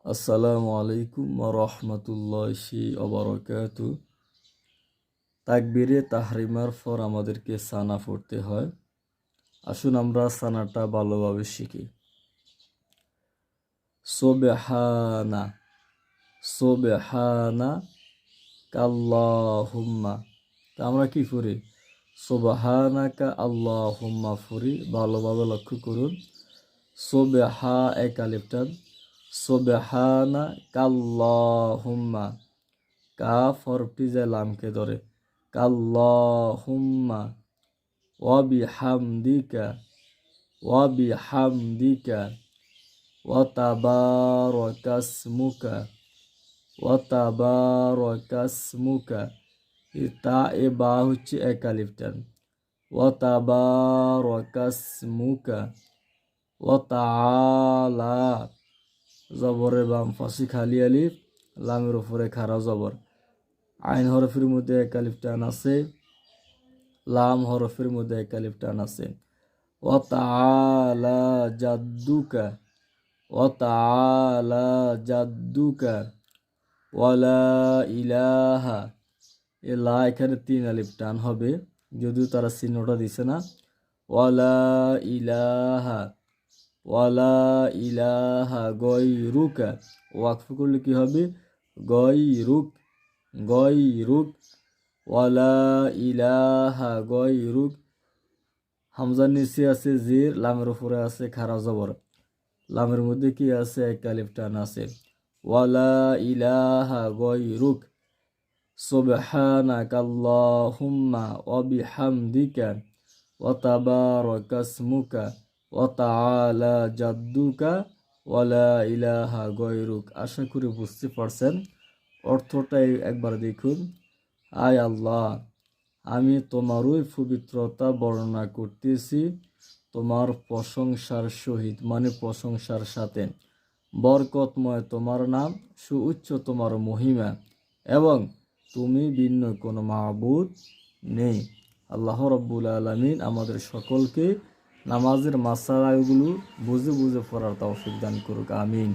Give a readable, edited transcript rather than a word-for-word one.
আসসালামু আলাইকুম ওয়া রাহমাতুল্লাহি ওয়া বারাকাতুহু। তাকবীরে তাহরিমার পর আমাদেরকে সানা পড়তে হয়। আসুন আমরা সানাটা ভালোভাবে শিখি। সুবহানা, সুবহানা কাল্লাহুম্মা। তা আমরা কি পড়ি? সুবহানাকা আল্লাহুম্মা পড়ি। ভালোভাবে লক্ষ্য করুন। সুবহা এক আলিফ টান, সুবহানা কাল্লাহুম্মা। কাফ হরফটি যে লামকে ধরে। কাল্লাহুম্মা ওয়া বিহামদিকা, ওয়া বিহামদিকা, ওয়া তাবারাকাসমুকা, ওয়া তাবারাকাসমুকা। তা এ বা হচ্ছে এক আলিফ টান। ওয়া তাবারাকাসমুকা, ওয়া তাআলা। জবরের বাম ফাঁসি খালি আলিফ, লামের উপরে খাড়া জবর। আইন হরফের মধ্যে এক আলিফ টান আছে, লাম হরফের মধ্যে এক আলিফ টান আছে। ওয়া তাআলা জাদ্দুকা, ওয়া তাআলা জাদ্দুকা, ওয়ালা ইলাহা। এ লা এখানে তিন আলিফ টান হবে, যদিও তারা চিহ্নটা দিছে না। ওয়ালা ইলাহা, ওয়ালা ইলাহা গয়রুকা। ওয়াকফ করলে কি হবে? গয়রুক, গয়রুক, ওয়ালা ইলাহা গয়রুক। হামজার নিচে আছে জির, লামের উপরে আছে খাড়া জবর। লামের মধ্যে কি আছে? এক আলিফ টান আছে। ওয়ালা ইলাহা গয়রুক সুবহানাকা আল্লাহুম্মা ওয়া বিহামদিকা ওয়া তাবারাকাসমুকা ওয়া তাআলা জাদ্দুকা ওয়ালা ইলাহা গয়রুক। আশা করি বুঝতে পারছেন। অর্থটাই একবার দেখুন। আয় আল্লাহ, আমি তোমারই পবিত্রতা বর্ণনা করতেছি তোমার প্রশংসার সহিত, মানে প্রশংসার সাথে। বরকতময় তোমার নাম, সুউচ্চ তোমার মহিমা, এবং তুমি ভিন্ন কোনো মাবুদ নেই। আল্লাহ রাব্বুল আলামিন আমাদের সকলকে নামাজের মাসালাগুলো বুঝে বুঝে পড়ার তৌফিক দান করুক। আমিন।